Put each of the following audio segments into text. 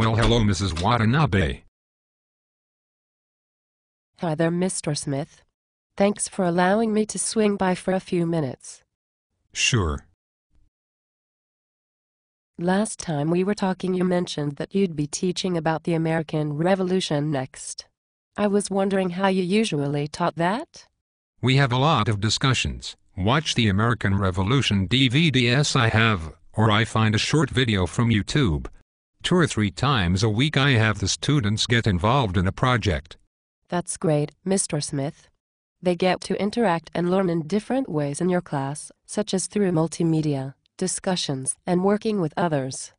Well, hello, Mrs. Watanabe. Hi there, Mr. Smith. Thanks for allowing me to swing by for a few minutes. Sure. Last time we were talking, you mentioned that you'd be teaching about the American Revolution next. I was wondering how you usually taught that? We have a lot of discussions. Watch the American Revolution DVDs I have, or I find a short video from YouTube. 2 or 3 times a week I have the students get involved in a project. That's great, Mr. Smith. They get to interact and learn in different ways in your class, such as through multimedia, discussions, and working with others.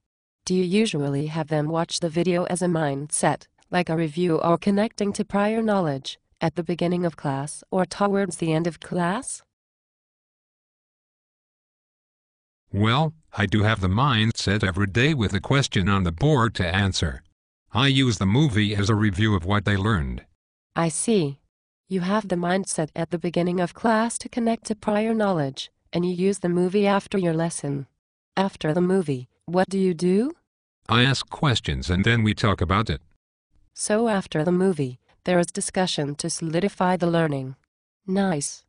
Do you usually have them watch the video as a mindset, like a review or connecting to prior knowledge, at the beginning of class or towards the end of class? Well, I do have the mindset every day with a question on the board to answer. I use the movie as a review of what they learned. I see. You have the mindset at the beginning of class to connect to prior knowledge, and you use the movie after your lesson. After the movie, what do you do? I ask questions and then we talk about it. So after the movie, there is discussion to solidify the learning. Nice.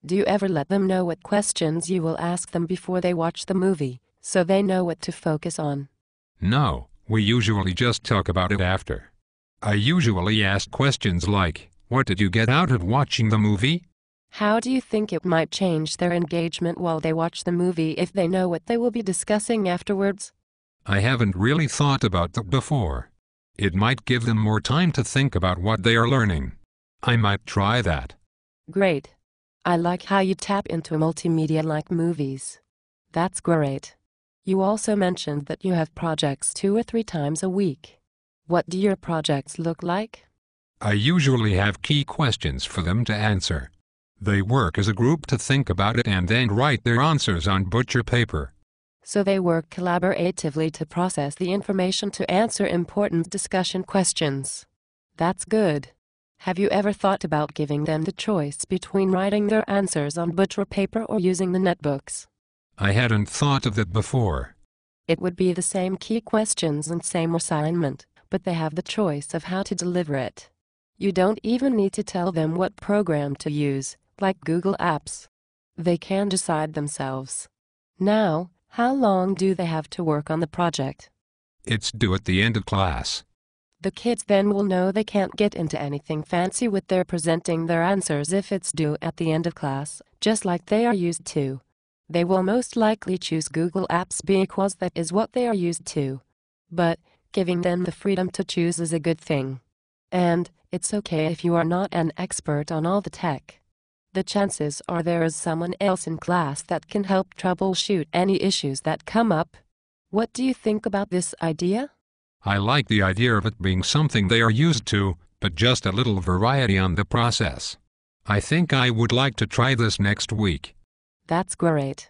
Do you ever let them know what questions you will ask them before they watch the movie, so they know what to focus on? No, we usually just talk about it after. I usually ask questions like, what did you get out of watching the movie? How do you think it might change their engagement while they watch the movie if they know what they will be discussing afterwards? I haven't really thought about that before. It might give them more time to think about what they are learning. I might try that. Great. I like how you tap into multimedia like movies. That's great. You also mentioned that you have projects 2 or 3 times a week. What do your projects look like? I usually have key questions for them to answer. They work as a group to think about it and then write their answers on butcher paper. So they work collaboratively to process the information to answer important discussion questions. That's good. Have you ever thought about giving them the choice between writing their answers on butcher paper or using the netbooks? I hadn't thought of that before. It would be the same key questions and same assignment, but they have the choice of how to deliver it. You don't even need to tell them what program to use, like Google Apps. They can decide themselves. Now, how long do they have to work on the project? It's due at the end of class. The kids then will know they can't get into anything fancy with their presenting their answers if it's due at the end of class, just like they are used to. They will most likely choose Google Apps because that is what they are used to. But, giving them the freedom to choose is a good thing. And, it's okay if you are not an expert on all the tech. The chances are there is someone else in class that can help troubleshoot any issues that come up. What do you think about this idea? I like the idea of it being something they are used to, but just a little variety on the process. I think I would like to try this next week. That's great.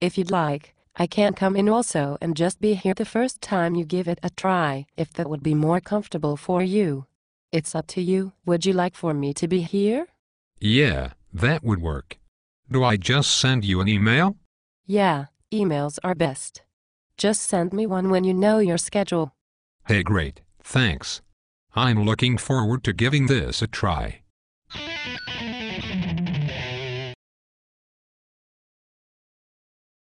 If you'd like, I can come in also and just be here the first time you give it a try, if that would be more comfortable for you. It's up to you. Would you like for me to be here? Yeah, that would work. Do I just send you an email? Yeah, emails are best. Just send me one when you know your schedule. Hey, great, thanks. I'm looking forward to giving this a try.